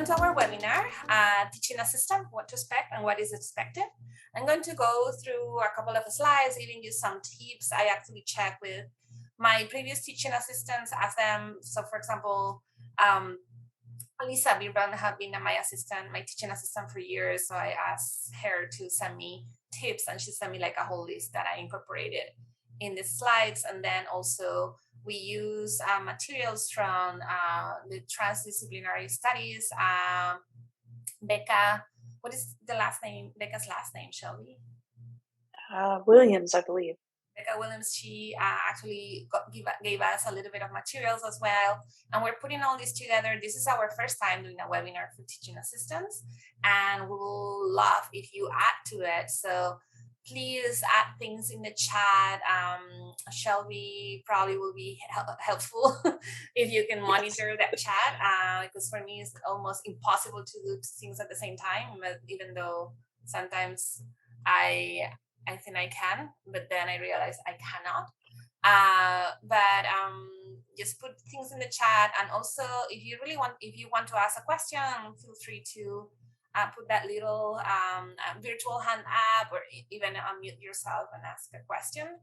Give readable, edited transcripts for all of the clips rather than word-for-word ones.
Welcome to our webinar, Teaching Assistant, What to Expect and What is Expected. I'm going to go through a couple of slides, giving you some tips. I actually checked with my previous teaching assistants, asked them. So for example, Lisa Birban had been my assistant, my teaching assistant for years. So I asked her to send me tips, and she sent me like a whole list that I incorporated in the slides. And then also we use materials from the transdisciplinary studies. Becca, what is the last name? Becca's last name, Shelby? Williams, I believe. Becca Williams, she actually gave us a little bit of materials as well. And we're putting all this together. This is our first time doing a webinar for teaching assistants. And we will love if you add to it. So please add things in the chat. Shelby probably will be helpful if you can monitor that chat, because for me it's almost impossible to do things at the same time, even though sometimes I think I can, but then I realize I cannot. Just put things in the chat, and also if you want to ask a question, feel free to put that little virtual hand up, or even unmute yourself and ask a question.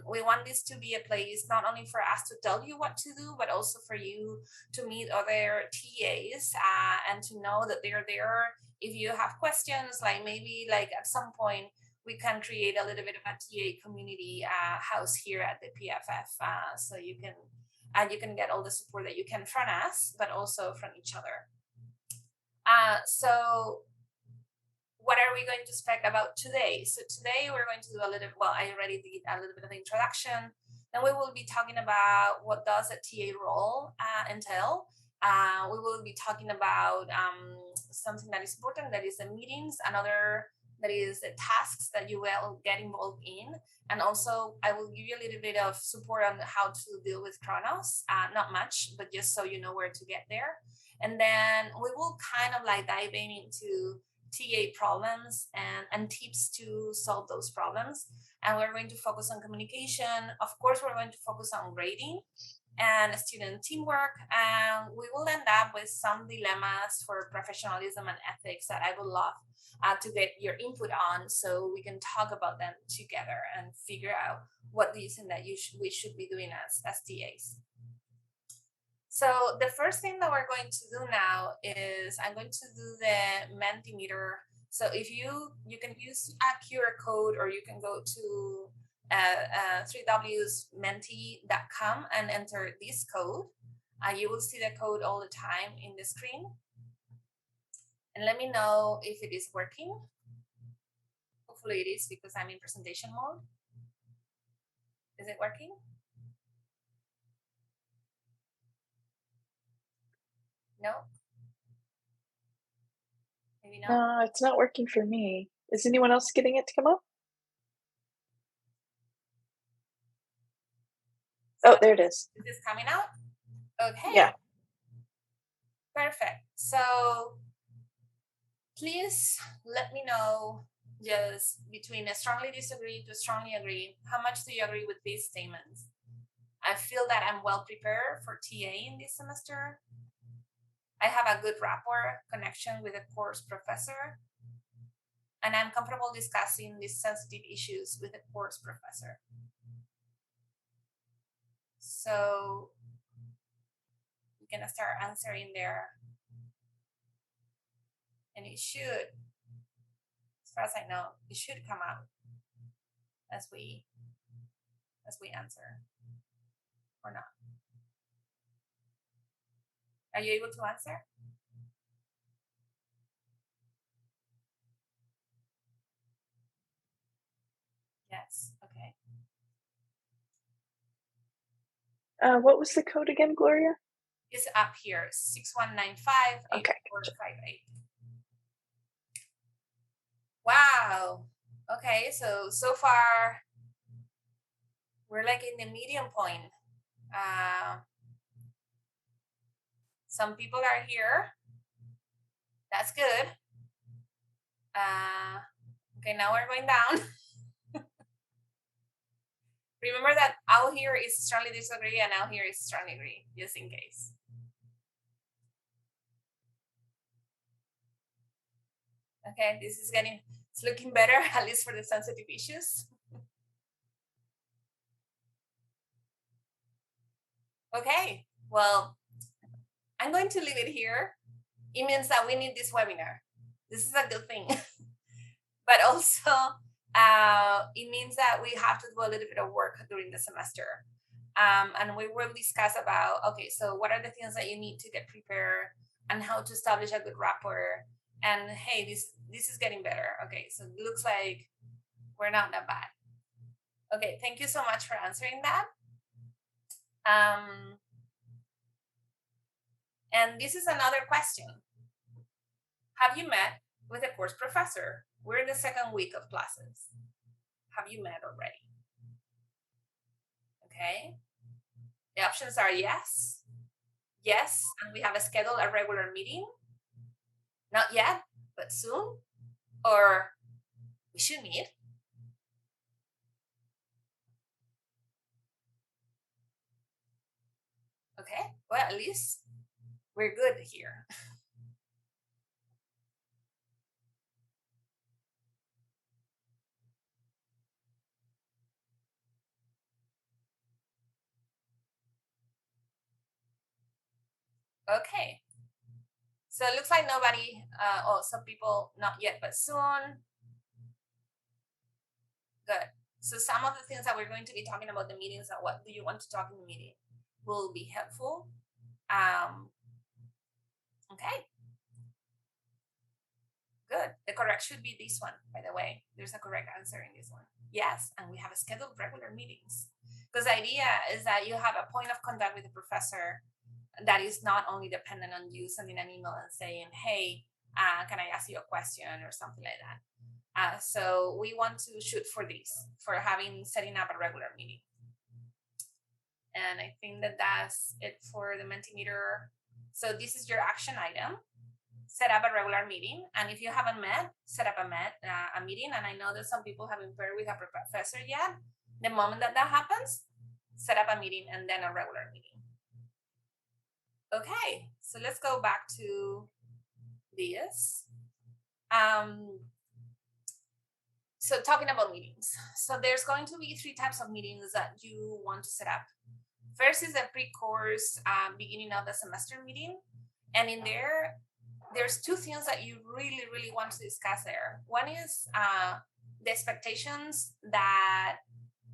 We want this to be a place not only for us to tell you what to do, but also for you to meet other TAs and to know that they're there if you have questions. Like maybe like at some point we can create a little bit of a TA community house here at the PFF, so you can get all the support that you can from us, but also from each other. So what are we going to expect about today? So today we're going to do I already did a little bit of the introduction. Then we will be talking about what does a TA role entail. We will be talking about something that is important, that is the meetings, another that is the tasks that you will get involved in. And also I will give you a little bit of support on how to deal with Chronos, not much, but just so you know where to get there. And then we will kind of like dive into TA problems and tips to solve those problems. And we're going to focus on communication. Of course, we're going to focus on grading and student teamwork. And we will end up with some dilemmas for professionalism and ethics that I would love to get your input on, so we can talk about them together and figure out what do you think that we should be doing as TAs. So the first thing that we're going to do now is I'm going to do the Mandy Meter. So if you can use a QR code, or you can go to 3wsmenti.com and enter this code. You will see the code all the time in the screen. And let me know if it is working. Hopefully it is, because I'm in presentation mode. Is it working? No? Maybe not? No, it's not working for me. Is anyone else getting it to come up? Oh, there it is. Is this coming out? Okay. Yeah. Perfect. So please let me know, just between a strongly disagree to strongly agree, how much do you agree with these statements? I feel that I'm well prepared for TA in this semester. I have a good rapport connection with the course professor. And I'm comfortable discussing these sensitive issues with the course professor. So we're gonna start answering there. And it should, as far as I know, it should come out as we answer, or not. Are you able to answer? Yes. Okay. What was the code again, Gloria? It's up here, 6195-8458. Okay. Wow. Okay, so far we're like in the medium point. Some people are here. That's good. Okay, now we're going down. Remember that out here is strongly disagree and out here is strongly agree, just in case. Okay, it's looking better, at least for the sensitive issues. Okay, well, I'm going to leave it here. It means that we need this webinar. This is a good thing. But also, it means that we have to do a little bit of work during the semester. And we will discuss about, okay, so what are the things that you need to get prepared and how to establish a good rapport. And hey, this is getting better. Okay, so it looks like we're not that bad. Okay, thank you so much for answering that. And this is another question. Have you met with a course professor? We're in the second week of classes. Have you met already? Okay. The options are yes, yes, and we have a scheduled a regular meeting. Not yet, but soon. Or we should meet. Okay, well, at least we're good here. Okay. So it looks like nobody, some people not yet, but soon. Good. So some of the things that we're going to be talking about the meetings and what do you want to talk in the meeting will be helpful. Okay. Good. The correct should be this one, by the way. There's a correct answer in this one. Yes, and we have a scheduled regular meetings. Because the idea is that you have a point of contact with the professor that is not only dependent on you sending an email and saying, hey, can I ask you a question or something like that. So we want to shoot for this, for setting up a regular meeting. And I think that that's it for the Mandy Meter. So this is your action item. Set up a regular meeting, and if you haven't met, set up a meeting. And I know that some people haven't paired with a professor yet. The moment that happens, set up a meeting and then a regular meeting. Okay, so let's go back to this. So talking about meetings, so there's going to be 3 types of meetings that you want to set up. First is a pre-course beginning of the semester meeting, and in there's 2 things that you really want to discuss there. One is the expectations that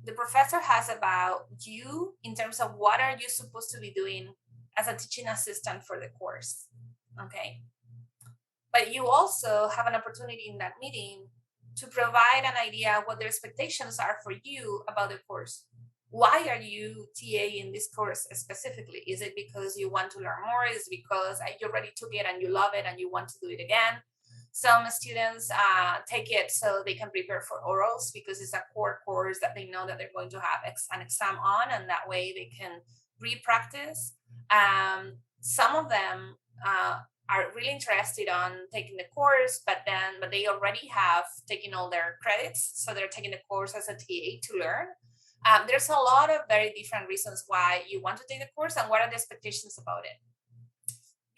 the professor has about you in terms of what are you supposed to be doing as a teaching assistant for the course. Okay. But you also have an opportunity in that meeting to provide an idea of what their expectations are for you about the course. Why are you TA in this course specifically? Is it because you want to learn more? Is it because you already took it and you love it and you want to do it again? Some students take it so they can prepare for orals because it's a core course that they know that they're going to have an exam on, and that way they can re-practice. Some of them are really interested on taking the course, but they already have taken all their credits, so they're taking the course as a TA to learn. There's a lot of very different reasons why you want to take the course and what are the expectations about it.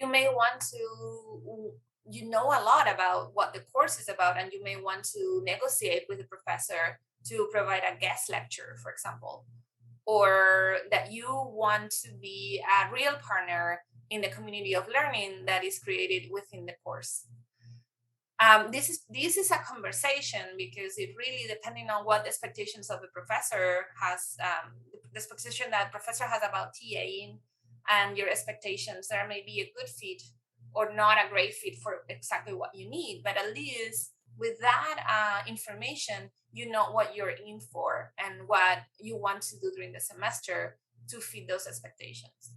You may want to, a lot about what the course is about, and you may want to negotiate with the professor to provide a guest lecture, for example, or that you want to be a real partner in the community of learning that is created within the course. This is a conversation because it really, depending on what the expectations of the professor has, the expectation that professor has about TAing and your expectations, there may be a good fit or not a great fit for exactly what you need. But at least with that information, you know what you're in for and what you want to do during the semester to fit those expectations.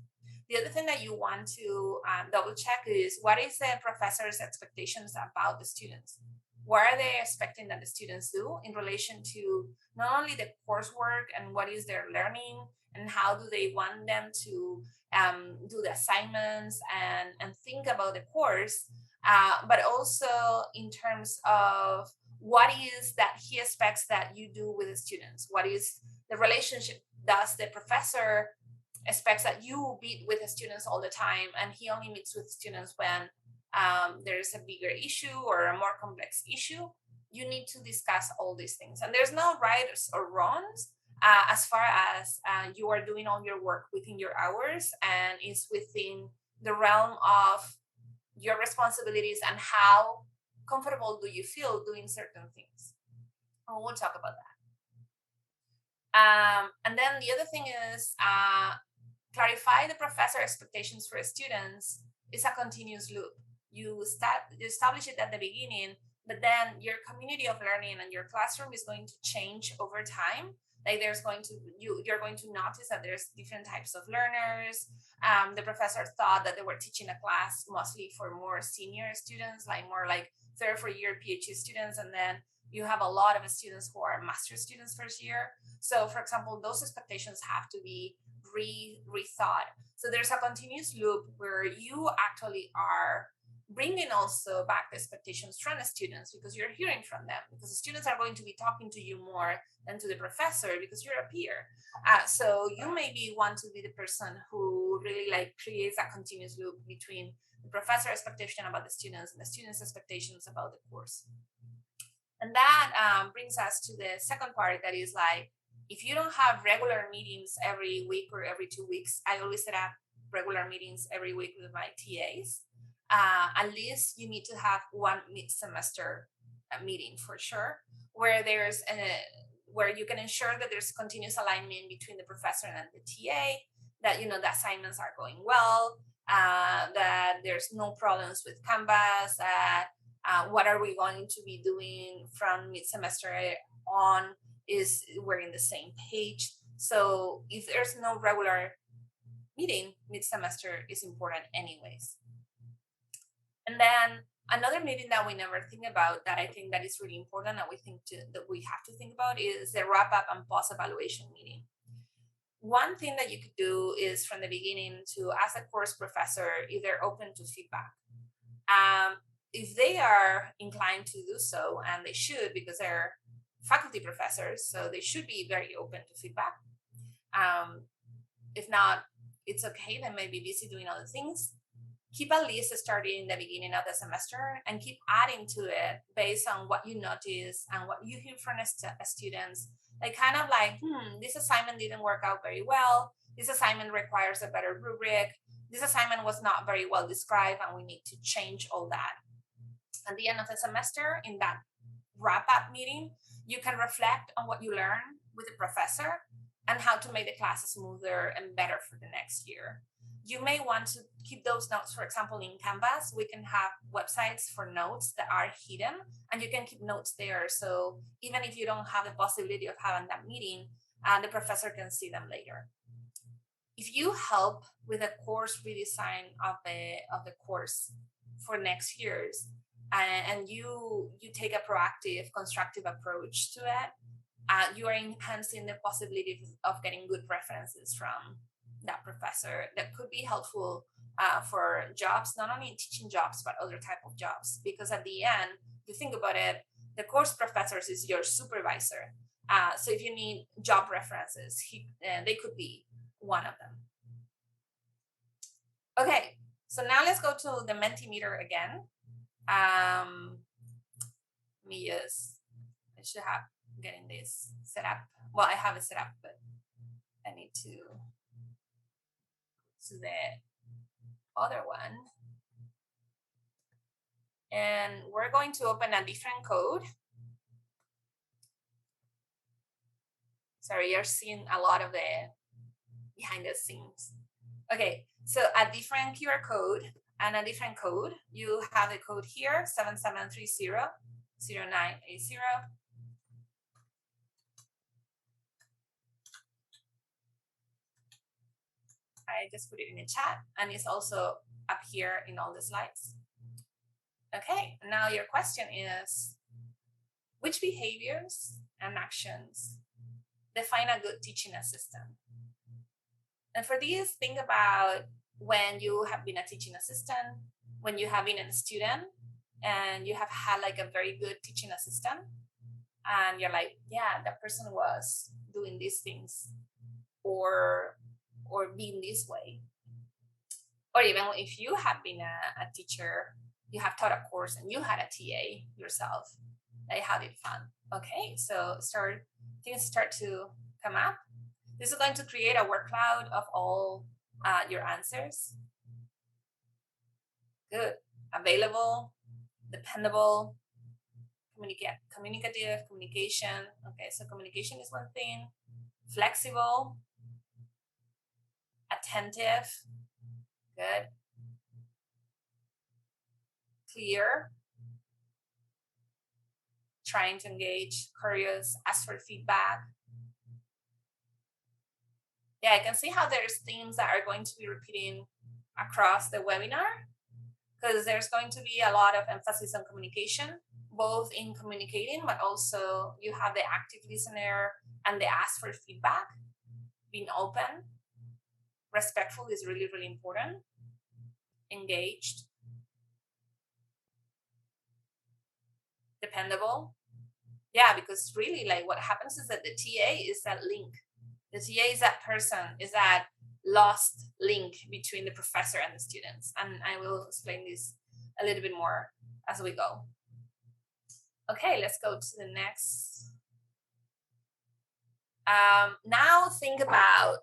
The other thing that you want to double check is what is the professor's expectations about the students? What are they expecting that the students do in relation to not only the coursework and what is their learning and how do they want them to do the assignments and think about the course, but also in terms of what is that he expects that you do with the students? What is the relationship? Does the professor expects that you meet with the students all the time and he only meets with students when there's a bigger issue or a more complex issue, you need to discuss all these things. And there's no rights or wrongs as far as you are doing all your work within your hours and is within the realm of your responsibilities and how comfortable do you feel doing certain things. And we'll talk about that. And then the other thing is clarify the professor expectations for students is a continuous loop. You establish it at the beginning, but then your community of learning and your classroom is going to change over time. Like you're going to notice that there's different types of learners. The professor thought that they were teaching a class mostly for more senior students, like more like third or fourth year PhD students, and then you have a lot of students who are master students first year. So for example, those expectations have to be rethought. So there's a continuous loop where you actually are bringing also back the expectations from the students because you're hearing from them, because the students are going to be talking to you more than to the professor because you're a peer. So you maybe want to be the person who really like creates that continuous loop between the professor expectation about the students and the students' expectations about the course. And that brings us to the second part, that is like, if you don't have regular meetings every week or every 2 weeks, I always set up regular meetings every week with my TAs. At least you need to have one mid-semester meeting for sure, where where you can ensure that there's continuous alignment between the professor and the TA, that the assignments are going well, that there's no problems with Canvas, what are we going to be doing from mid-semester on, is we're in the same page. So if there's no regular meeting, mid-semester is important anyways. And then another meeting that we never think about, that I think that is really important, that we have to think about, is the wrap-up and post-evaluation meeting. One thing that you could do is from the beginning to ask a course professor if they're open to feedback. If they are inclined to do so, and they should, because they're faculty professors, so they should be very open to feedback. If not, it's okay, they may be busy doing other things. Keep a list starting in the beginning of the semester and keep adding to it based on what you notice and what you hear from students. Like kind of like, this assignment didn't work out very well. This assignment requires a better rubric. This assignment was not very well described and we need to change all that. At the end of the semester, in that wrap-up meeting, you can reflect on what you learned with the professor and how to make the class smoother and better for the next year. You may want to keep those notes, for example, in Canvas. We can have websites for notes that are hidden, and you can keep notes there. So even if you don't have the possibility of having that meeting, the professor can see them later. If you help with a course redesign of the course for next year's, and you take a proactive, constructive approach to it, you are enhancing the possibility of getting good references from that professor that could be helpful for jobs, not only teaching jobs, but other type of jobs. Because at the end, if you think about it, the course professors is your supervisor. So if you need job references, they could be one of them. Okay, so now let's go to the Mandy Meter again. I should have getting this set up. Well, I have it set up, but I need to the other one. And we're going to open a different code. Sorry, you're seeing a lot of the behind the scenes. Okay, so a different QR code and a different code. You have the code here, 7730-0980. I just put it in the chat, and it's also up here in all the slides. Okay, now your question is, which behaviors and actions define a good teaching assistant? And for these, think about when you have been a teaching assistant, when you have been a student, and you have had like a very good teaching assistant, and you're like, yeah, that person was doing these things or being this way. Or even if you have been a teacher you have taught a course and you had a TA yourself. Like, how did fun? Okay, so things start to come up. This is going to create a word cloud of all your answers. Good. Available, dependable, communicative, communication. Okay, so communication is one thing. Flexible, attentive. Good. Clear, trying to engage, curious, ask for feedback. Yeah, I can see how there's themes that are going to be repeating across the webinar, because there's going to be a lot of emphasis on communication, both in communicating, but also you have the active listener and the ask for feedback. Being open, respectful is really, really important. Engaged, dependable. Yeah, because really, like, what happens is that the TA is that link. The TA is that person, is that lost link between the professor and the students. And I will explain this a little bit more as we go. Okay, let's go to the next. Now think about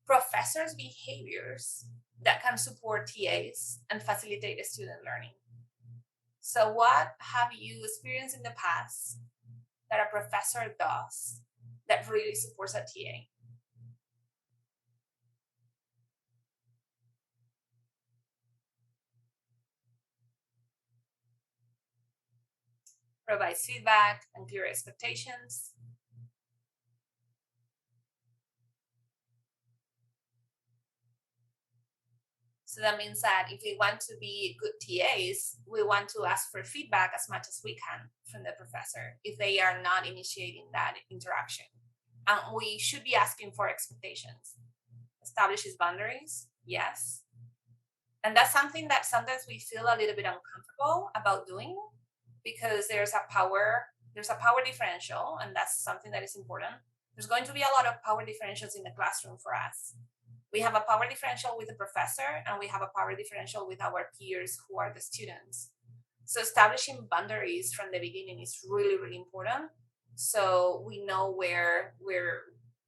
professors' behaviors that can support TAs and facilitate the student learning. So what have you experienced in the past that a professor does that really supports a TA? Provides feedback and clear expectations. So that means that if we want to be good TAs, we want to ask for feedback as much as we can from the professor if they are not initiating that interaction. And we should be asking for expectations. Establishes boundaries, yes. And that's something that sometimes we feel a little bit uncomfortable about doing, because there's a power differential, and that's something that is important. There's going to be a lot of power differentials in the classroom for us. We have a power differential with the professor, and we have a power differential with our peers who are the students. So establishing boundaries from the beginning is really, really important. So we know where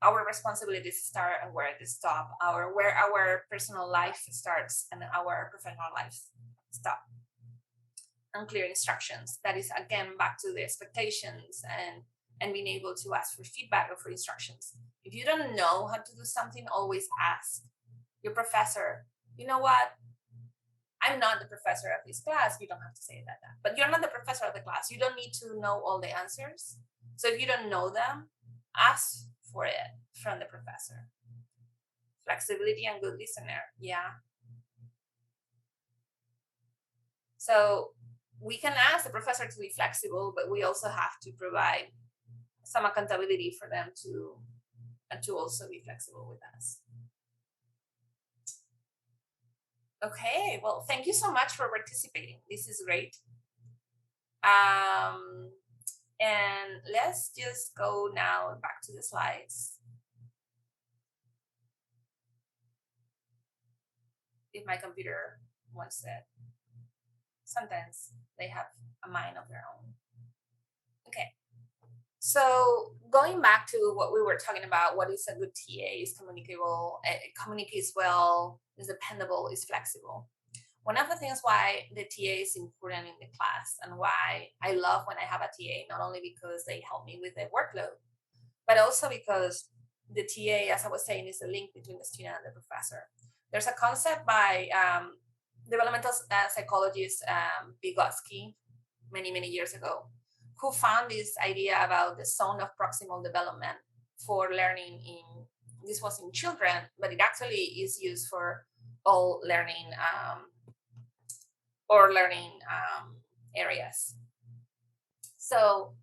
our responsibilities start and where they stop, where our personal life starts and our professional life stop. Unclear instructions. That is, again, back to the expectations and being able to ask for feedback or for instructions. If you don't know how to do something, always ask your professor. You know what? I'm not the professor of this class. You don't have to say that, but you're not the professor of the class. You don't need to know all the answers. So if you don't know them, ask for it from the professor. Flexibility and good listener. Yeah. So we can ask the professor to be flexible, but we also have to provide some accountability for them to also be flexible with us. Okay, well, thank you so much for participating. This is great. And let's just go now back to the slides. If my computer wants it. Sometimes they have a mind of their own. Okay. So going back to what we were talking about, what is a good TA? Is communicable, communicates well, is dependable, is flexible. One of the things why the TA is important in the class and why I love when I have a TA, not only because they help me with the workload, but also because the TA, as I was saying, is the link between the student and the professor. There's a concept by developmental psychologist Vygotsky many, many years ago, who found this idea about the zone of proximal development for learning this was in children, but it actually is used for all learning areas. So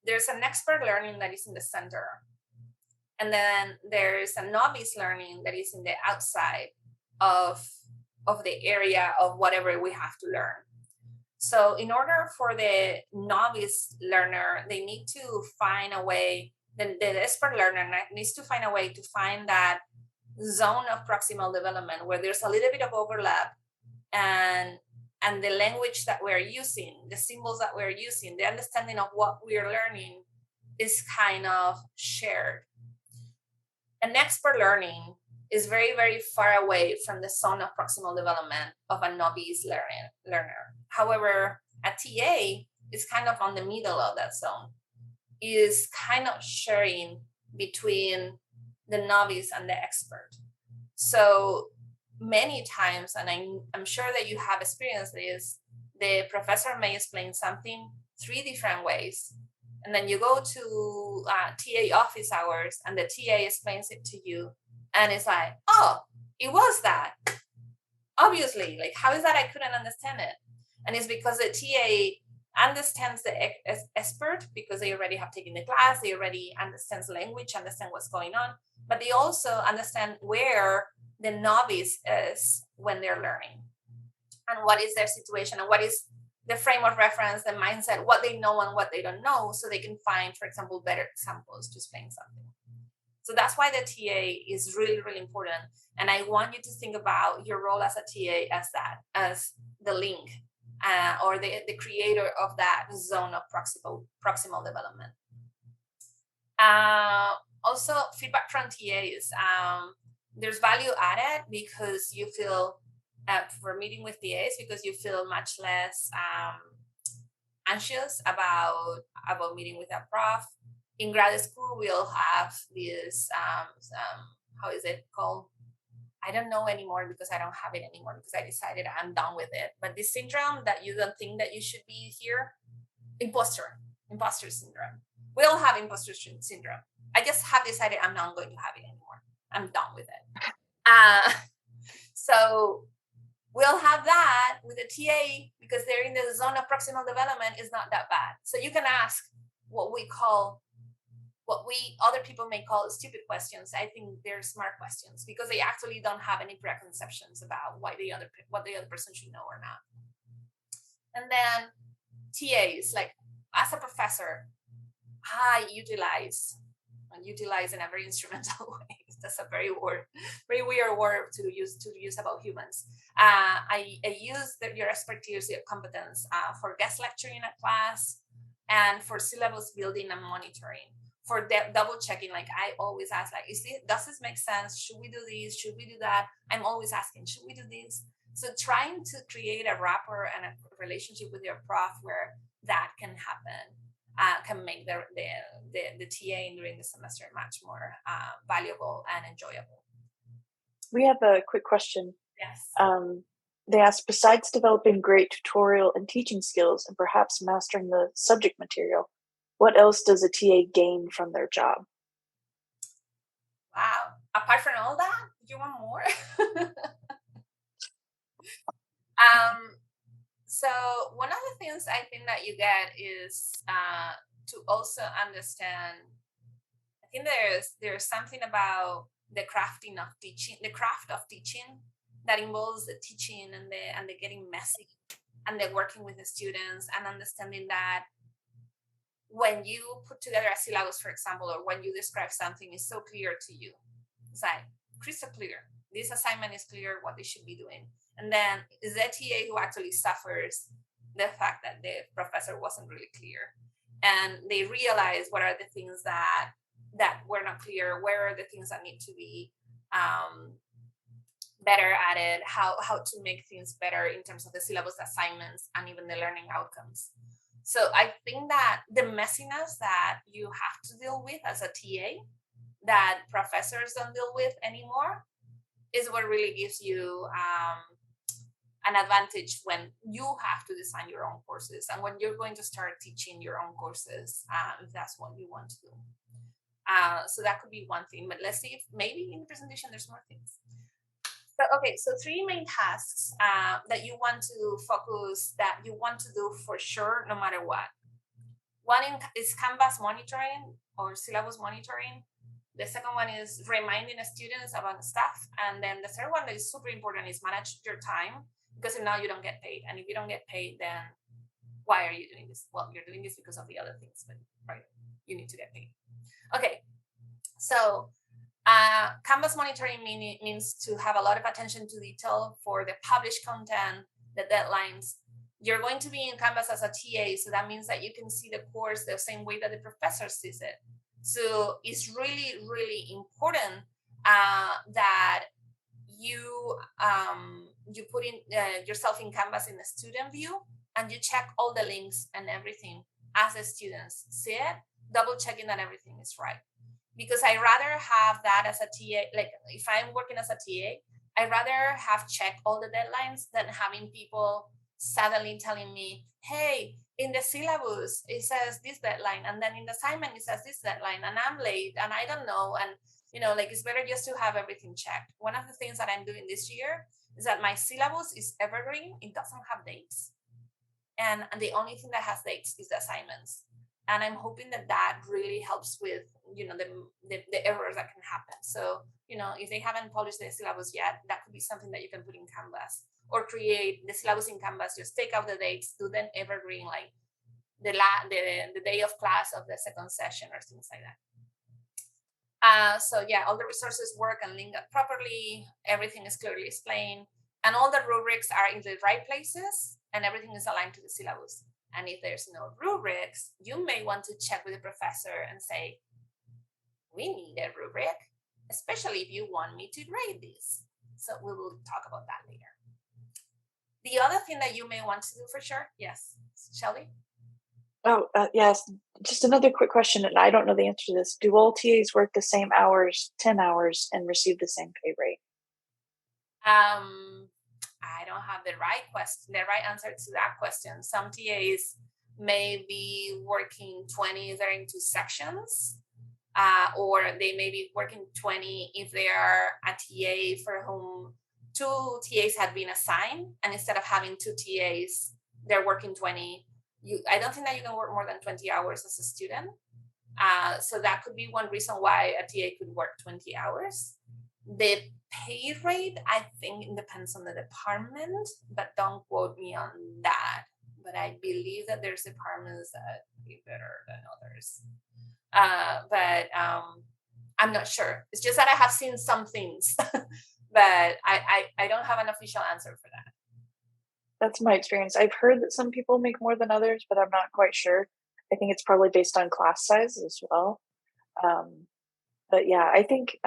there's an expert learning that is in the center. And then there's a novice learning that is in the outside of the area of whatever we have to learn. So in order for the novice learner, they need to find a way, the expert learner needs to find a way to find that zone of proximal development where there's a little bit of overlap and the language that we're using, the symbols that we're using, the understanding of what we're learning is kind of shared. An expert learning is very, very far away from the zone of proximal development of a novice learner. However, a TA is kind of on the middle of that zone, is kind of sharing between the novice and the expert. So many times, and I'm sure that you have experienced this, the professor may explain something 3 different ways. And then you go to TA office hours and the TA explains it to you. And it's like, oh, it was that. Obviously, like, how is that I couldn't understand it? And it's because the TA understands the expert because they already have taken the class, they already understands language, understand what's going on, but they also understand where the novice is when they're learning and what is their situation and what is the frame of reference, the mindset, what they know and what they don't know, so they can find, for example, better examples to explain something. So that's why the TA is really, really important. And I want you to think about your role as a TA as that, as the link or the creator of that zone of proximal development. Also, feedback from TAs. There's value added because you feel, for meeting with TAs, because you feel much less anxious about meeting with a prof. In grad school, we'll have this, how is it called? I don't know anymore because I don't have it anymore because I decided I'm done with it. But this syndrome that you don't think that you should be here, imposter syndrome. We all have imposter syndrome. I just have decided I'm not going to have it anymore. I'm done with it. So we'll have that with a TA because they're in the zone of proximal development is not that bad. So you can ask what other people may call stupid questions. I think they're smart questions because they actually don't have any preconceptions about what the other person should know or not. And then TAs, like as a professor, I utilize in a very instrumental way. That's a very weird word to use about humans. I use your expertise, your competence for guest lecturing in a class and for syllabus building and monitoring. For double checking, like I always ask, like, does this make sense? Should we do this? Should we do that? I'm always asking, should we do this? So trying to create a rapport and a relationship with your prof where that can happen can make the TA during the semester much more valuable and enjoyable. We have a quick question. Yes. They ask, besides developing great tutorial and teaching skills and perhaps mastering the subject material, what else does a TA gain from their job? Wow. Apart from all that, you want more? So one of the things I think that you get is to also understand, I think there's something about the craft of teaching that involves the teaching and the getting messy and the working with the students and understanding that when you put together a syllabus, for example, or when you describe something, it's so clear to you. It's like crystal clear. This assignment is clear what they should be doing. And then is the TA who actually suffers the fact that the professor wasn't really clear. And they realize what are the things that were not clear, where are the things that need to be better at it, how to make things better in terms of the syllabus assignments and even the learning outcomes. So I think that the messiness that you have to deal with as a TA that professors don't deal with anymore is what really gives you an advantage when you have to design your own courses and when you're going to start teaching your own courses, if that's what you want to do. So that could be one thing, but let's see if maybe in the presentation there's more things. So 3 main tasks that you want to focus, that you want to do for sure, no matter what. One is Canvas monitoring or syllabus monitoring. The second one is reminding the students about stuff. And then the third one that is super important is manage your time, because if not, you don't get paid. And if you don't get paid, then why are you doing this? Well, you're doing this because of the other things, but right, you need to get paid. Okay, so Canvas monitoring means to have a lot of attention to detail for the published content, the deadlines. You're going to be in Canvas as a TA, so that means that you can see the course the same way that the professor sees it. So it's really, really important that you put in yourself in Canvas in the student view, and you check all the links and everything as the students see it, double checking that everything is right. Because I rather have that as a TA, like if I'm working as a TA, I rather have checked all the deadlines than having people suddenly telling me, hey, in the syllabus it says this deadline, and then in the assignment it says this deadline, and I'm late and I don't know. And like it's better just to have everything checked. One of the things that I'm doing this year is that my syllabus is evergreen. It doesn't have dates, and the only thing that has dates is the assignments. And I'm hoping that that really helps with the errors that can happen. So if they haven't published the syllabus yet, that could be something that you can put in Canvas, or create the syllabus in Canvas. Just take out the dates, do them evergreen, like the day of class of the second session or things like that. So yeah, all the resources work and link up properly. Everything is clearly explained, and all the rubrics are in the right places, and everything is aligned to the syllabus. And if there's no rubrics, you may want to check with the professor and say, we need a rubric, especially if you want me to grade this. So we will talk about that later. The other thing that you may want to do for sure, yes, Shelby? Oh, yes. Just another quick question, and I don't know the answer to this. Do all TAs work the same hours, 10 hours, and receive the same pay rate? I don't have the right answer to that question. Some TAs may be working 20 if they're into sections, or they may be working 20 if they are a TA for whom 2 TAs had been assigned, and instead of having 2 TAs, they're working 20. I don't think that you can work more than 20 hours as a student. So that could be one reason why a TA could work 20 hours. The pay rate, I think it depends on the department, but don't quote me on that. But I believe that there's departments that be better than others. But I'm not sure. It's just that I have seen some things, but I don't have an official answer for that. That's my experience. I've heard that some people make more than others, but I'm not quite sure. I think it's probably based on class size as well. But yeah, I think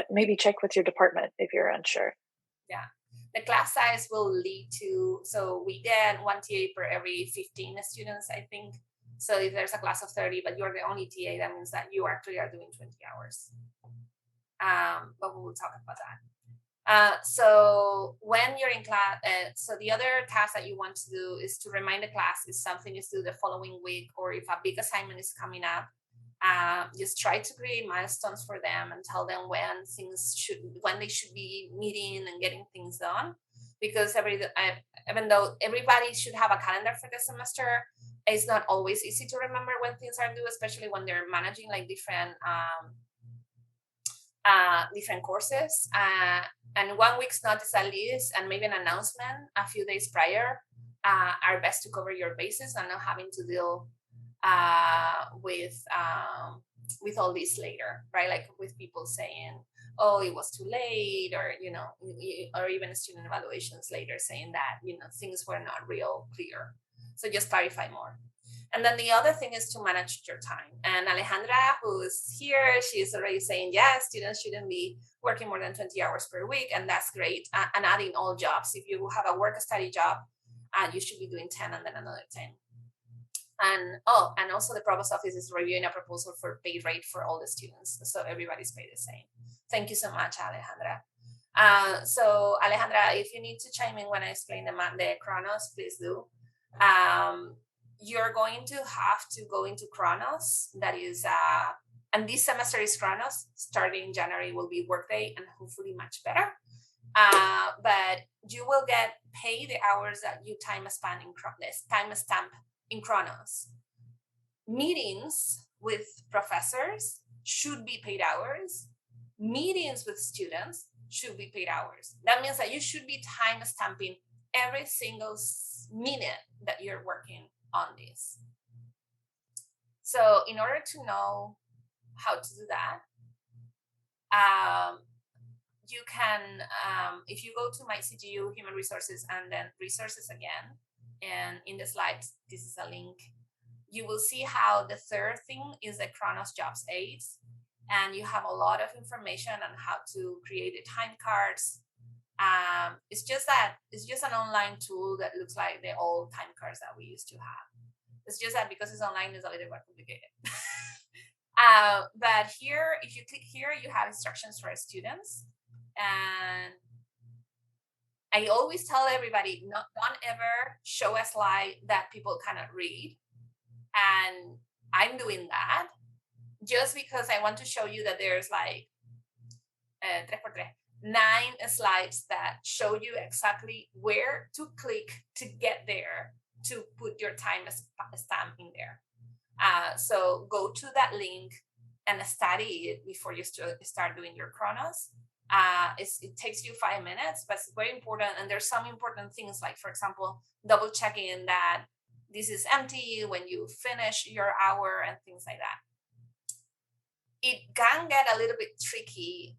maybe check with your department if you're unsure. Yeah, the class size will lead to, so we get 1 TA per every 15 students, I think. So if there's a class of 30, but you're the only TA, that means that you actually are doing 20 hours. But we will talk about that. So when you're in class, so the other task that you want to do is to remind the class if something is due the following week, or if a big assignment is coming up. Just try to create milestones for them and tell them when they should be meeting and getting things done. Because even though everybody should have a calendar for the semester, it's not always easy to remember when things are due, especially when they're managing like different courses. And 1 week's notice at least, and maybe an announcement a few days prior, are best to cover your bases and not having to deal with all this later, right? Like with people saying, oh, it was too late, or or even student evaluations later saying that things were not real clear. So just clarify more. And then the other thing is to manage your time. And Alejandra, who's here, she's already saying, yes, students shouldn't be working more than 20 hours per week, and that's great. And adding all jobs. If you have a work-study job, you should be doing 10 and then another 10. And also the Provost Office is reviewing a proposal for pay rate for all the students, so everybody's paid the same. Thank you so much, Alejandra. So Alejandra, if you need to chime in when I explain the Chronos, please do. You're going to have to go into Chronos. That is, and this semester is Chronos. Starting in January will be Workday, and hopefully much better. But you will get paid the hours that you timestamp in Chronos. Meetings with professors should be paid hours. Meetings with students should be paid hours. That means that you should be timestamping every single minute that you're working on this. So in order to know how to do that, You can, if you go to my CGU Human Resources and then Resources again, and in the slides, this is a link, you will see how the third thing is the Kronos Jobs Aids. And you have a lot of information on how to create the time cards. It's just an online tool that looks like the old time cards that we used to have. It's just that because it's online, it's a little more complicated. But here, if you click here, you have instructions for students. And I always tell everybody, don't ever show a slide that people cannot read. And I'm doing that just because I want to show you that there's like 9 slides that show you exactly where to click to get there, to put your time stamp in there. So go to that link and study it before you start doing your Kronos. It takes you 5 minutes, but it's very important. And there's some important things, like, for example, double checking that this is empty when you finish your hour and things like that. It can get a little bit tricky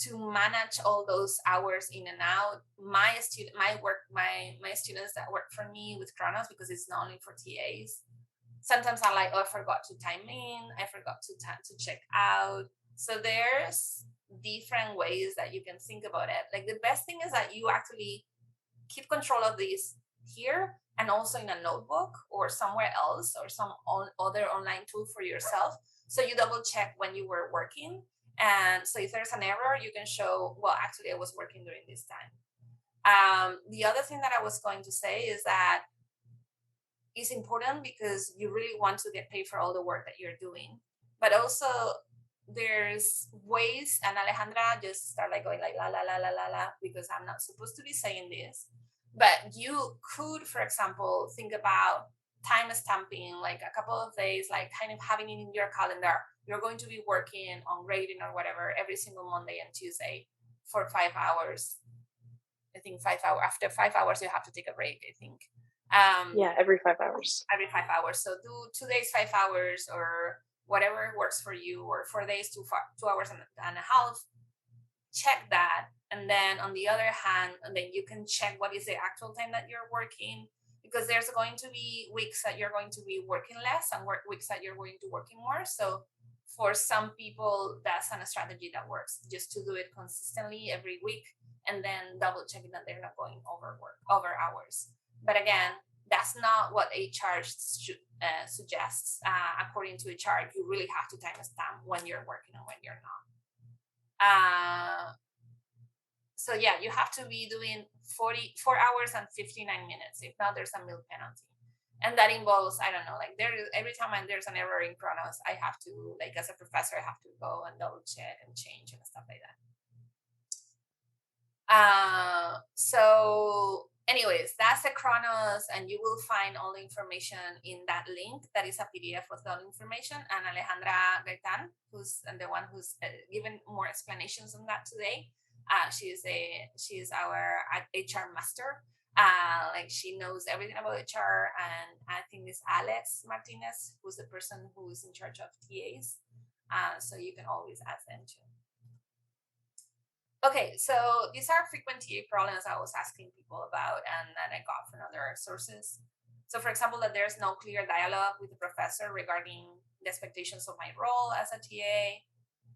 to manage all those hours in and out. My students that work for me with Kronos, because it's not only for TAs, sometimes I'm like, oh, I forgot to time in, I forgot to check out. So there's different ways that you can think about it. Like, the best thing is that you actually keep control of this here, and also in a notebook or somewhere else, or some other online tool for yourself. So you double check when you were working. And so if there's an error, you can show, well, actually I was working during this time. The other thing that I was going to say is that it's important because you really want to get paid for all the work that you're doing. But also there's ways, and Alejandra just start like going like la la la la la la, because I'm not supposed to be saying this. But you could, for example, think about time stamping, like a couple of days, like kind of having it in your calendar. You're going to be working on grading or whatever every single Monday and Tuesday for 5 hours. I think 5 hours. After 5 hours, you have to take a break, I think. Yeah, every 5 hours. Every 5 hours. So do 2 days, 5 hours, or whatever works for you, or 4 days, 2 hours and a half. Check that. And then on the other hand, and then you can check what is the actual time that you're working, because there's going to be weeks that you're going to be working less and weeks that you're going to working more. So for some people, that's a strategy that works, just to do it consistently every week, and then double checking that they're not going over hours. But again, that's not what HR suggests. According to HR, you really have to time stamp when you're working and when you're not. So yeah, you have to be doing 4 hours and 59 minutes. If not, there's a meal penalty. And that involves, I don't know, like every time there's an error in Kronos, I have to, like, as a professor, I have to go and double check and change and stuff like that. So anyways, that's the Kronos, and you will find all the information in that link. That is a PDF with all information. And Alejandra Gaitan, who's the one who's given more explanations on that today. She's our HR master. Like, she knows everything about HR. And I think it's Alex Martinez, who's the person who is in charge of TAs. So you can always ask them too. Okay, so these are frequent TA problems I was asking people about, and that I got from other sources. So, for example, that there's no clear dialogue with the professor regarding the expectations of my role as a TA,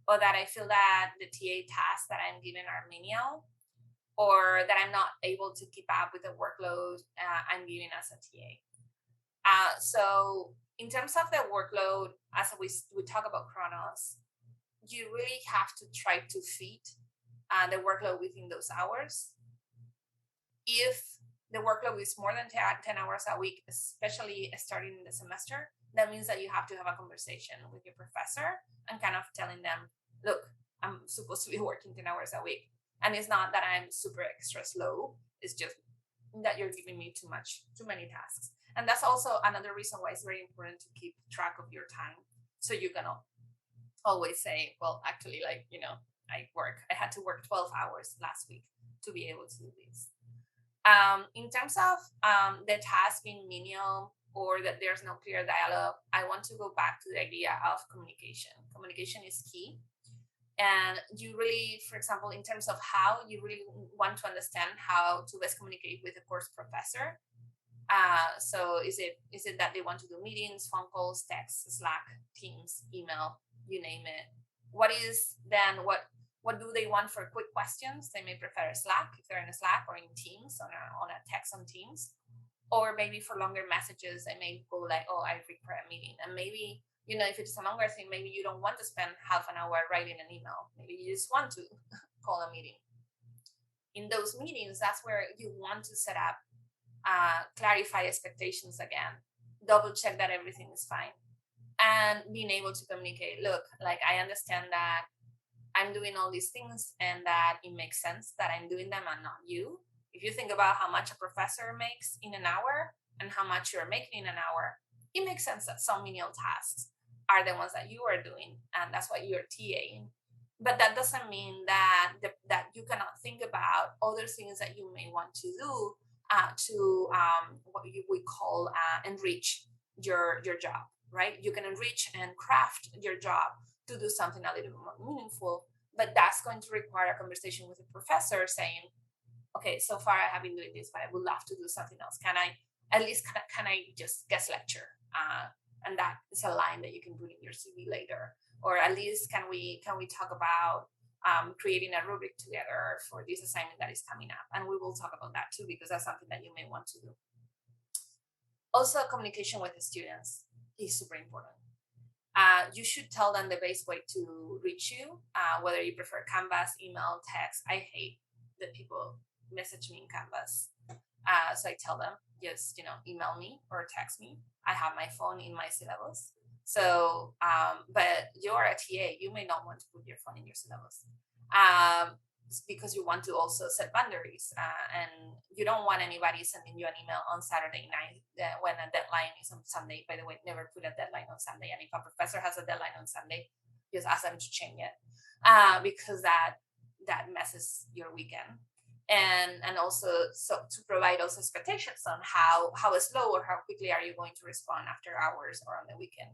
or that I feel that the TA tasks that I'm given are menial, or that I'm not able to keep up with the workload I'm given as a TA. So in terms of the workload, as we talk about Kronos, you really have to try to fit the workload within those hours. If the workload is more than 10 hours a week, especially starting in the semester, that means that you have to have a conversation with your professor and kind of telling them, look, I'm supposed to be working 10 hours a week. And it's not that I'm super extra slow. It's just that you're giving me too many tasks. And that's also another reason why it's very important to keep track of your time. So you can always say, well, actually, like, I had to work 12 hours last week to be able to do this. In terms of the task being menial, or that there's no clear dialogue, I want to go back to the idea of communication. Communication is key. And you really, for example, in terms of how you really want to understand how to best communicate with the course professor. So is it that they want to do meetings, phone calls, texts, Slack, Teams, email, you name it? What do they want for quick questions? They may prefer Slack if they're in a Slack, or in Teams, on a text on Teams. Or maybe for longer messages, they may go like, oh, I require a meeting. And maybe, if it's a longer thing, maybe you don't want to spend half an hour writing an email. Maybe you just want to call a meeting. In those meetings, that's where you want to set up, clarify expectations again, double check that everything is fine, and being able to communicate, look, like, I understand that I'm doing all these things and that it makes sense that I'm doing them and not you. If you think about how much a professor makes in an hour and how much you're making in an hour, it makes sense that some menial tasks are the ones that you are doing, and that's what you're TAing. But that doesn't mean that that you cannot think about other things that you may want to do, to what you would call, enrich your job, right? You can enrich and craft your job to do something a little more meaningful, but that's going to require a conversation with the professor saying, okay, so far I have been doing this, but I would love to do something else. Can I just guest lecture? And that is a line that you can put in your CV later. Or at least can we talk about, creating a rubric together for this assignment that is coming up? And we will talk about that too, because that's something that you may want to do. Also, communication with the students is super important. You should tell them the best way to reach you, whether you prefer Canvas, email, text. I hate that people message me in Canvas. So I tell them, just, email me or text me. I have my phone in my syllabus. So, but you're a TA, you may not want to put your phone in your syllabus, because you want to also set boundaries, and you don't want anybody sending you an email on Saturday night, when a deadline is on Sunday. By the way, never put a deadline on Sunday. And if a professor has a deadline on Sunday, just ask them to change it, because that messes your weekend. And also, so to provide also expectations on how slow or how quickly are you going to respond after hours or on the weekend,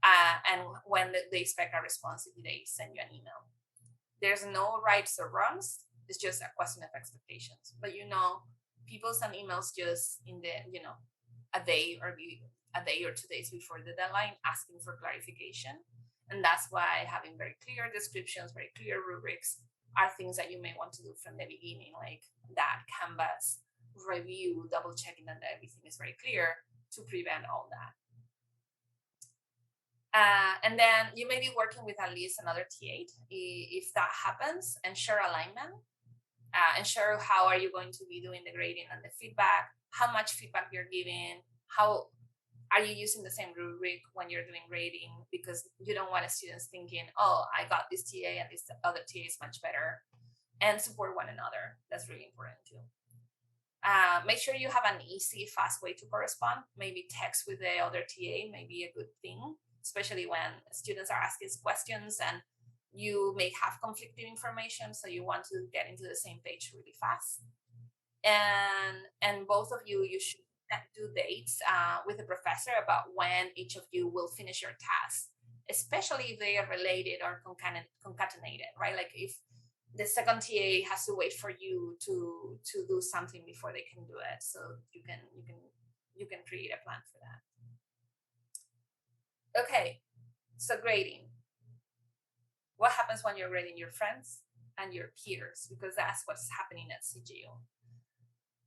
and when they expect a response if they send you an email. There's no rights or wrongs. It's just a question of expectations. But people send emails just in the a day or 2 days before the deadline, asking for clarification. And that's why having very clear descriptions, very clear rubrics, are things that you may want to do from the beginning, like that Canvas review, double checking that everything is very clear, to prevent all that. And then you may be working with at least another TA. If that happens, ensure alignment. Ensure how are you going to be doing the grading and the feedback, how much feedback you're giving, how are you using the same rubric when you're doing grading, because you don't want students thinking, oh, I got this TA and this other TA is much better. And support one another. That's really important too. Make sure you have an easy, fast way to correspond. Maybe text with the other TA may be a good thing, especially when students are asking questions and you may have conflicting information, so you want to get into the same page really fast. And both of you should do dates, with the professor about when each of you will finish your task, especially if they are related or concatenated, right? Like if the second TA has to wait for you to do something before they can do it, so you can create a plan for that. Okay, so grading. What happens when you're grading your friends and your peers? Because that's what's happening at CGU.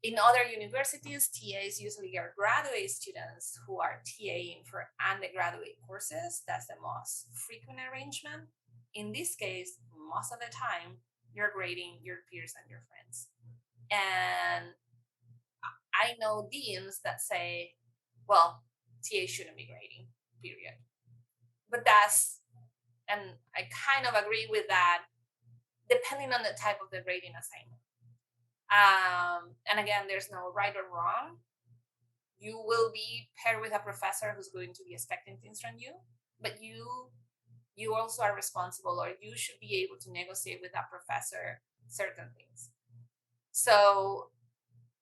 In other universities, TAs usually are graduate students who are TAing for undergraduate courses. That's the most frequent arrangement. In this case, most of the time, you're grading your peers and your friends. And I know deans that say, well, TA shouldn't be grading, period. But and I kind of agree with that, depending on the type of the grading assignment. And again, there's no right or wrong. You will be paired with a professor who's going to be expecting things from you, but you also are responsible, or you should be able to negotiate with that professor certain things. So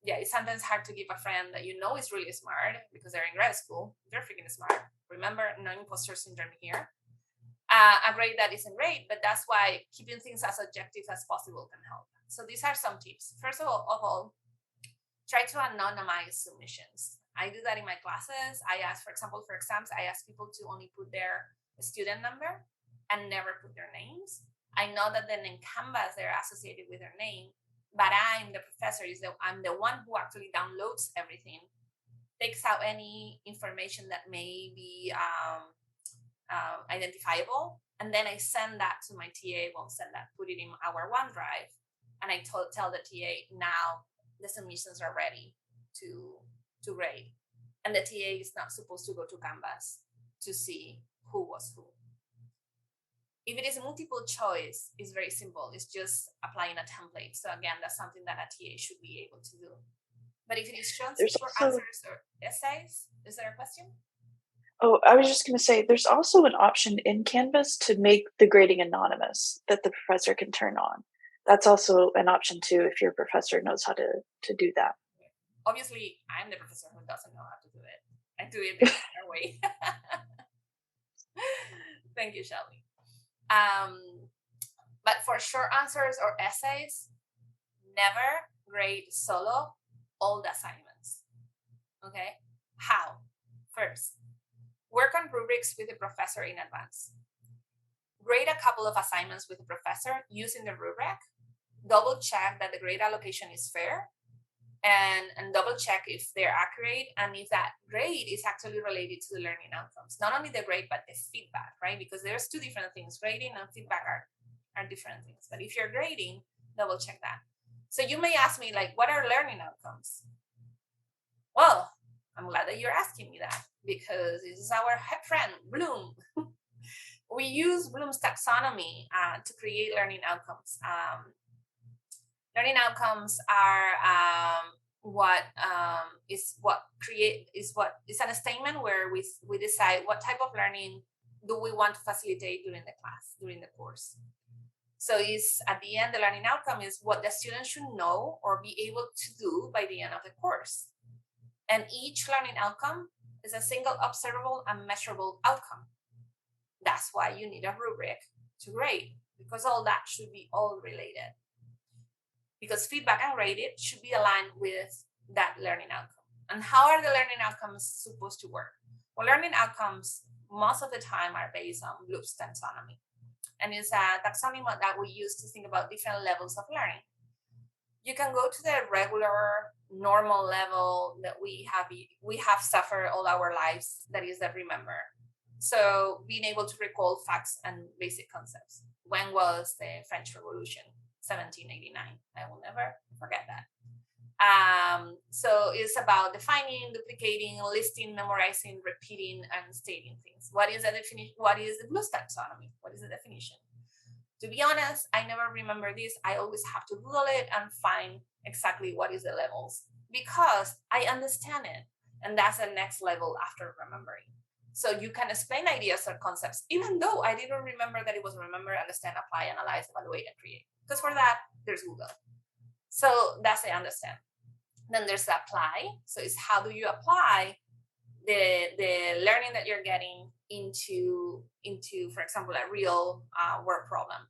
yeah, it's sometimes hard to give a friend that is really smart because they're in grad school. They're freaking smart. Remember, no imposter syndrome here. a grade that isn't great, but that's why keeping things as objective as possible can help. So these are some tips. First of all, try to anonymize submissions. I do that in my classes. I ask, for example, for exams, I ask people to only put their student number and never put their names. I know that then in Canvas, they're associated with their name, but I'm the professor, I'm the one who actually downloads everything, takes out any information that may be identifiable, and then I send that to my TA. Won't send that, put it in our OneDrive, and I tell the TA, now the submissions are ready to grade, and the TA is not supposed to go to Canvas to see who was who. If it is multiple choice, it's very simple. It's just applying a template. So again, that's something that a TA should be able to do. But if it is short answers or essays, is there a question? Oh, I was just going to say, there's also an option in Canvas to make the grading anonymous that the professor can turn on. That's also an option too, if your professor knows how to do that. Obviously, I'm the professor who doesn't know how to do it. I do it the other way. Thank you, Shelby. But for short answers or essays, never grade solo all the assignments. Okay? How? First, work on rubrics with the professor in advance. Grade a couple of assignments with the professor using the rubric. Double check that the grade allocation is fair, and double check if they're accurate and if that grade is actually related to the learning outcomes. Not only the grade, but the feedback, right? Because there's two different things. Grading and feedback are different things. But if you're grading, double check that. So you may ask me, like, what are learning outcomes? Well, I'm glad that you're asking me that, because this is our friend, Bloom. We use Bloom's taxonomy to create learning outcomes. Learning outcomes are is a statement where we decide what type of learning do we want to facilitate during the class, during the course. So is at the end, the learning outcome is what the student should know or be able to do by the end of the course. And each learning outcome is a single observable and measurable outcome. That's why you need a rubric to grade, because all that should be all related. Because feedback and grading should be aligned with that learning outcome. And how are the learning outcomes supposed to work? Well, learning outcomes most of the time are based on Bloom's taxonomy. And it's a taxonomy that we use to think about different levels of learning. You can go to the regular, normal level that we have suffered all our lives, that is the remember. So being able to recall facts and basic concepts. When was the French Revolution? 1789. I will never forget that. So it's about defining, duplicating, listing, memorizing, repeating, and stating things. What is the definition? What is the Bloom's taxonomy? What is the definition? To be honest, I never remember this. I always have to Google it and find exactly what is the levels, because I understand it. And that's the next level after remembering. So you can explain ideas or concepts, even though I didn't remember that it was remember, understand, apply, analyze, evaluate, and create. Because for that, there's Google. So that's the understand. Then there's the apply. So it's how do you apply the learning that you're getting into, for example, a real work problem.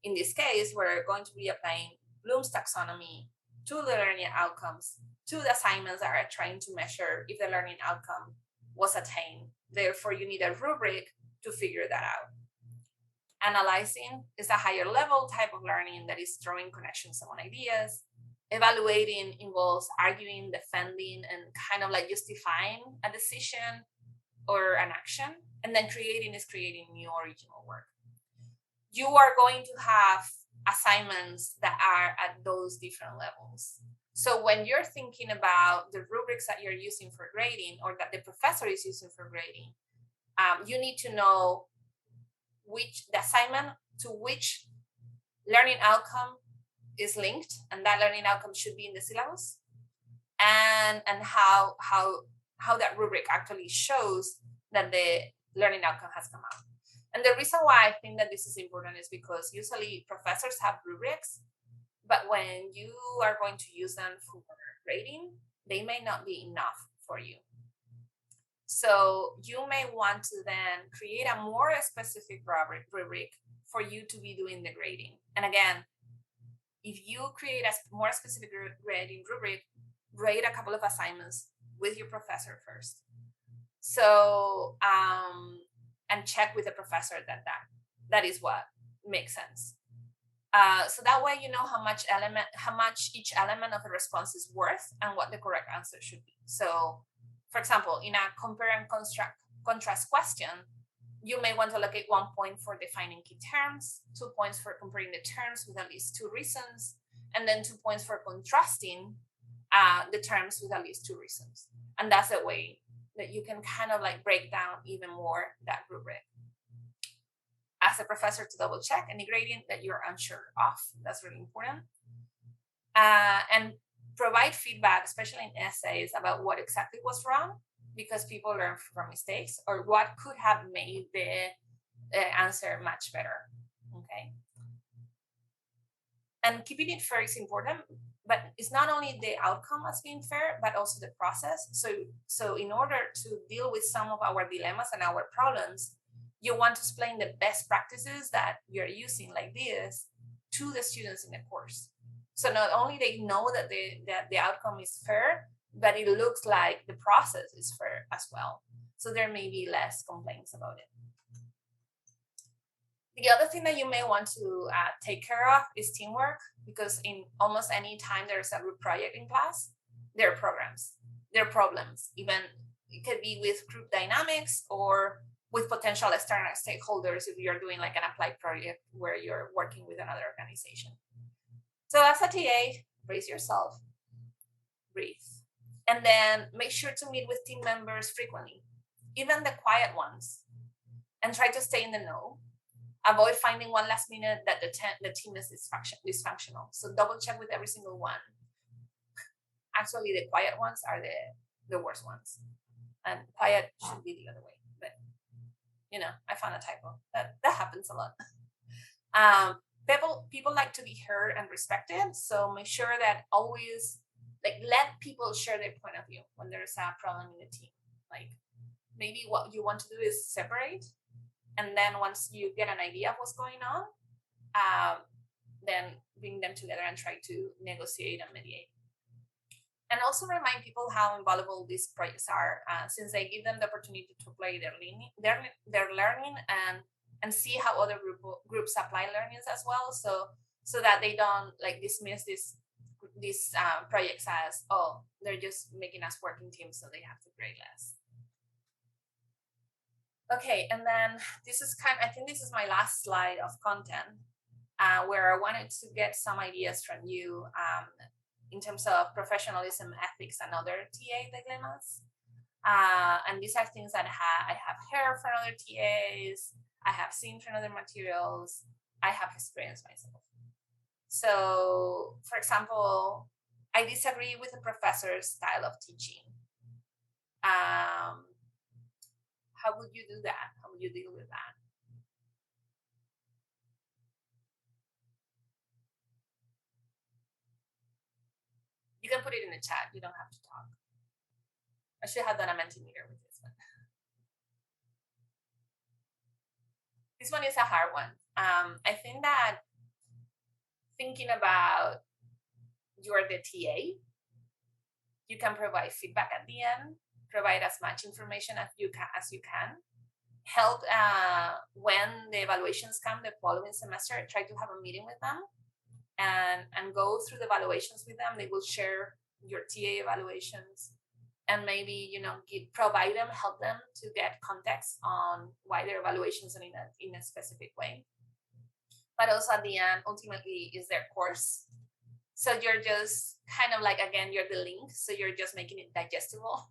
In this case, we're going to be applying Bloom's taxonomy to the learning outcomes, to the assignments that are trying to measure if the learning outcome was attained. Therefore, you need a rubric to figure that out. Analyzing is a higher level type of learning that is drawing connections among ideas. Evaluating involves arguing, defending, and kind of like justifying a decision or an action. And then creating is creating new original work. You are going to have assignments that are at those different levels. So when you're thinking about the rubrics that you're using for grading, or that the professor is using for grading, you need to know the assignment to which learning outcome is linked, and that learning outcome should be in the syllabus, and how that rubric actually shows that the learning outcome has come out. And the reason why I think that this is important is because usually professors have rubrics, but when you are going to use them for grading, they may not be enough for you. So you may want to then create a more specific rubric for you to be doing the grading. And again, if you create a more specific grading rubric, grade a couple of assignments with your professor first. So, and check with the professor that is what makes sense. So that way you know how much each element of the response is worth and what the correct answer should be. So, for example, in a compare and contrast question, you may want to allocate 1 point for defining key terms, 2 points for comparing the terms with at least 2 reasons, and then 2 points for contrasting the terms with at least 2 reasons. And that's a way that you can kind of like break down even more that rubric. Ask the professor to double check any gradient that you're unsure of. That's really important. And provide feedback, especially in essays, about what exactly was wrong, because people learn from mistakes, or what could have made the answer much better. Okay. And keeping it fair is important, but it's not only the outcome as being fair, but also the process. So in order to deal with some of our dilemmas and our problems, you want to explain the best practices that you're using like this to the students in the course. So not only they know that the outcome is fair, but it looks like the process is fair as well. So there may be less complaints about it. The other thing that you may want to take care of is teamwork, because in almost any time there's a group project in class, there are problems. Even it could be with group dynamics or with potential external stakeholders if you're doing like an applied project where you're working with another organization. So as a TA, brace yourself, breathe, and then make sure to meet with team members frequently, even the quiet ones, and try to stay in the know. Avoid finding one last minute that the team is dysfunctional. So double check with every single one. Actually, the quiet ones are the worst ones, and quiet should be the other way. But I found a typo. That happens a lot. People like to be heard and respected. So make sure that always let people share their point of view when there's a problem in the team. Like maybe what you want to do is separate. And then once you get an idea of what's going on, then bring them together and try to negotiate and mediate. And also remind people how invaluable these projects are, since they give them the opportunity to play their learning and see how other groups apply learnings as well. So that they don't dismiss these projects as, oh, they're just making us work in teams, so they have to grade less. Okay, and then I think this is my last slide of content, where I wanted to get some ideas from you in terms of professionalism, ethics, and other TA dilemmas. And these are things that I have heard from other TAs, I have seen from other materials, I have experienced myself. So, for example, I disagree with the professor's style of teaching. How would you do that? How would you deal with that? You can put it in the chat. You don't have to talk. I should have done a Mandy Meter with this one. This one is a hard one. I think that thinking about you're the TA, you can provide feedback at the end, provide as much information as you can. Help when the evaluations come the following semester, try to have a meeting with them and go through the evaluations with them. They will share your TA evaluations and maybe provide them, help them to get context on why their evaluations are in a specific way. But also at the end, ultimately, is their course. So you're just kind of again, you're the link. So you're just making it digestible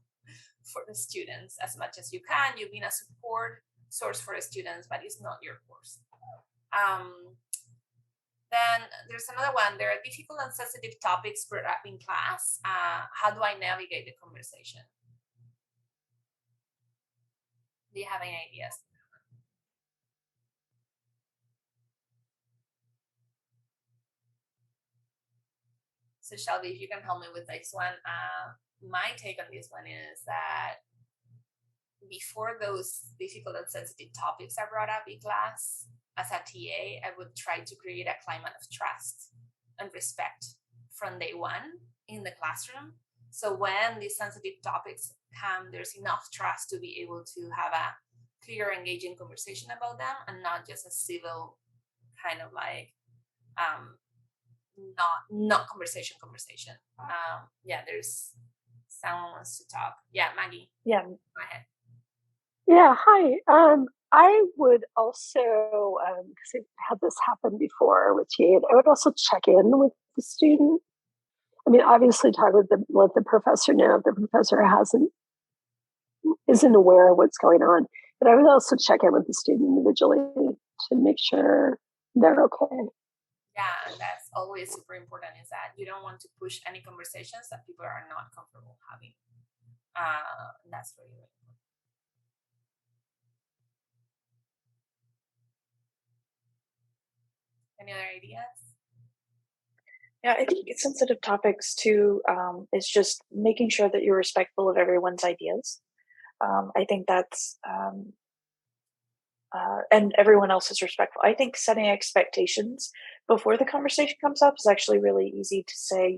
for the students as much as you can. You've been a support source for the students, but it's not your course. Then there's another one. There are difficult and sensitive topics brought up in class. How do I navigate the conversation? Do you have any ideas? So Shelby, if you can help me with this one, my take on this one is that before those difficult and sensitive topics are brought up in class, as a TA, I would try to create a climate of trust and respect from day one in the classroom. So when these sensitive topics come, there's enough trust to be able to have a clear, engaging conversation about them, and not just a civil kind of like not conversation. Yeah, there's someone wants to talk. Yeah, Maggie, Yeah. go ahead. Yeah, hi. I would also, because I've had this happen before with TA, I would also check in with the student. I mean, obviously, talk with let the professor know if the professor isn't aware of what's going on. But I would also check in with the student individually to make sure they're okay. Yeah, and that's always super important, is that you don't want to push any conversations that people are not comfortable having. That's really important. Any other ideas? Yeah, I think sensitive topics too is just making sure that you're respectful of everyone's ideas. I think that's and everyone else is respectful. I think setting expectations before the conversation comes up is actually really easy to say.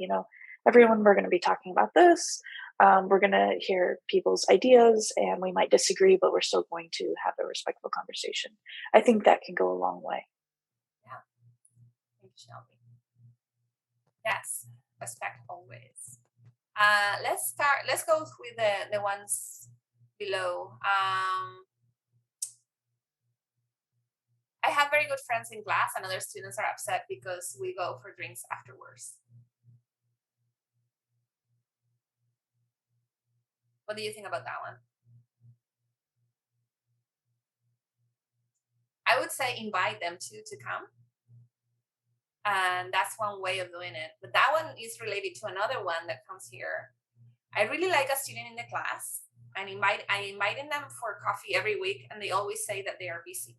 Everyone, we're going to be talking about this. We're going to hear people's ideas, and we might disagree, but we're still going to have a respectful conversation. I think that can go a long way. Yeah. Thank you, Shelby. Yes, respect always. Let's go with the ones below. I have very good friends in class, and other students are upset because we go for drinks afterwards. What do you think about that one? I would say invite them to come. And that's one way of doing it. But that one is related to another one that comes here. I really like a student in the class, and I invited them for coffee every week, and they always say that they are busy.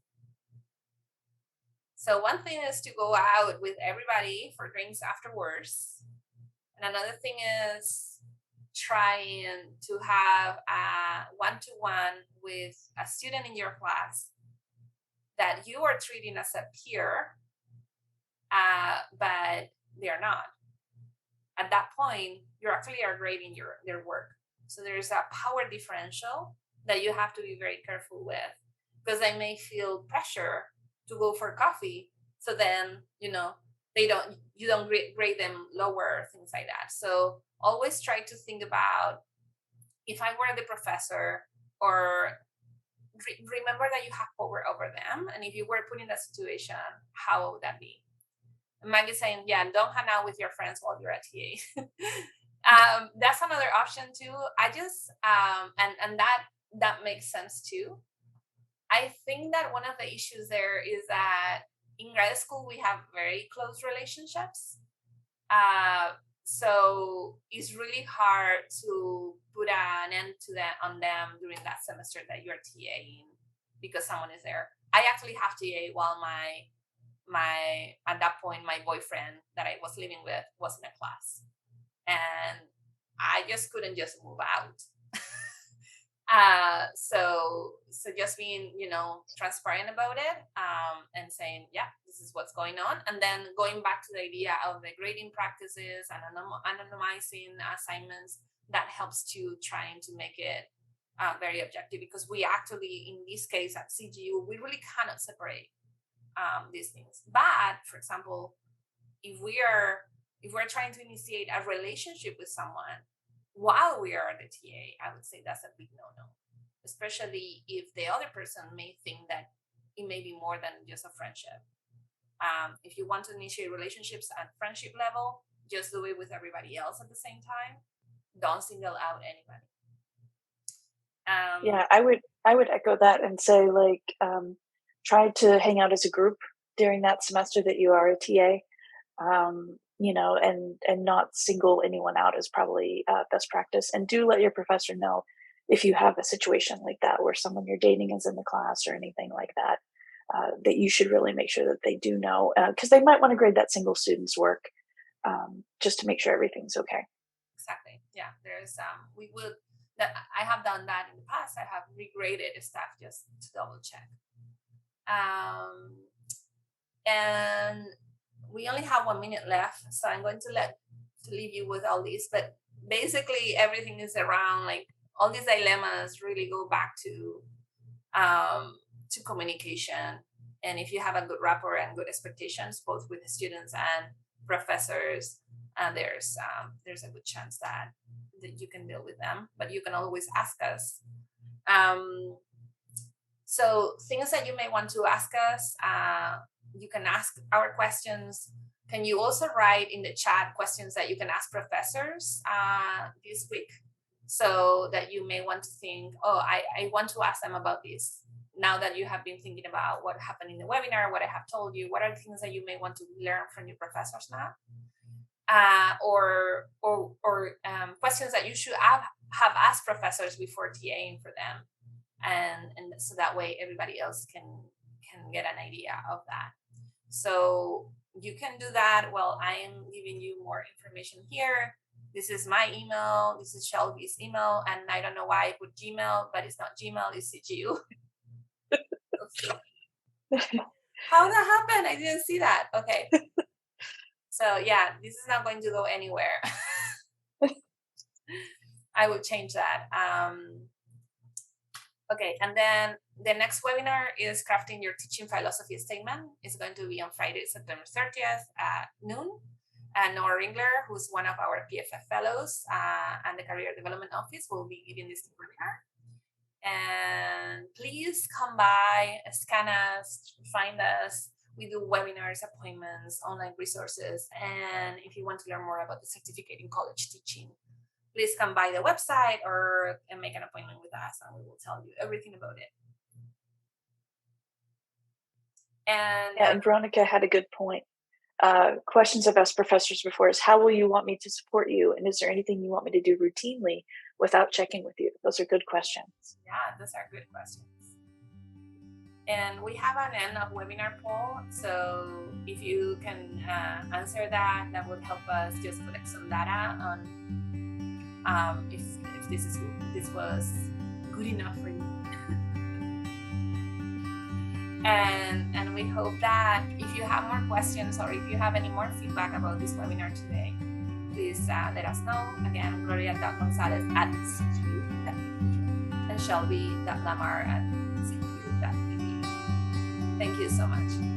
So one thing is to go out with everybody for drinks afterwards. And another thing is trying to have a one-to-one with a student in your class that you are treating as a peer, but they're not. At that point, you actually are grading their work. So there's a power differential that you have to be very careful with, because they may feel pressure to go for coffee. So then, you don't grade them lower, things like that. So always try to think about, if I were the professor, or remember that you have power over them. And if you were put in that situation, how would that be? Maggie's saying, yeah, don't hang out with your friends while you're at TA. That's another option too. I just and that makes sense too. I think that one of the issues there is that in grad school we have very close relationships. So it's really hard to put an end to that on them during that semester that you're TAing, because someone is there. I actually have TA while my at that point my boyfriend that I was living with was in a class, and I just couldn't just move out. So just being transparent about it, and saying, yeah, this is what's going on, and then going back to the idea of the grading practices and anonymizing assignments, that helps to trying to make it very objective, because we actually, in this case at CGU, we really cannot separate these things. But for example, if we're trying to initiate a relationship with someone while we are the TA, I would say that's a big no-no, especially if the other person may think that it may be more than just a friendship. If you want to initiate relationships at friendship level, just do it with everybody else at the same time. Don't single out anybody. Yeah, I would echo that and say, like, try to hang out as a group during that semester that you are a TA. And not single anyone out is probably best practice. And do let your professor know if you have a situation like that where someone you're dating is in the class or anything like that, that you should really make sure that they do know, because they might want to grade that single student's work, just to make sure everything's okay. Exactly. Yeah, there's we would that I have done that in the past. I have regraded staff just to double check. And we only have 1 minute left, so I'm going to leave you with all these. But basically, everything is around like all these dilemmas really go back to communication. And if you have a good rapport and good expectations, both with the students and professors, there's a good chance that you can deal with them. But you can always ask us. So things that you may want to ask us, you can ask our questions. Can you also write in the chat questions that you can ask professors this week? So that you may want to think, oh, I want to ask them about this. Now that you have been thinking about what happened in the webinar, what I have told you, what are the things that you may want to learn from your professors now? Or questions that you should have asked professors before TAing for them. And so that way everybody else can get an idea of that. So you can do that. Well, I am giving you more information here. This is my email. This is Shelby's email. And I don't know why I put Gmail, but it's not Gmail, it's CGU. How that happened? I didn't see that. Okay. So yeah, this is not going to go anywhere. I would change that. Okay, and then the next webinar is crafting your teaching philosophy statement. It's going to be on Friday, September 30th at noon. And Noah Ringler, who's one of our PFF fellows and the Career Development Office, will be giving this webinar. And please come by, scan us, find us. We do webinars, appointments, online resources. And if you want to learn more about the certificate in college teaching, please come by the website or make an appointment with us and we will tell you everything about it. And Veronica had a good point. Questions I've asked professors before is, how will you want me to support you? And is there anything you want me to do routinely without checking with you? Those are good questions. Yeah, those are good questions. And we have an end of webinar poll. So if you can answer that, that would help us just collect some data on if this was good enough for you. And we hope that if you have more questions or if you have any more feedback about this webinar today, please let us know. Again, Gloria.Gonzalez@CQ and Shelby.Lamar@CQ.edu. Thank you so much.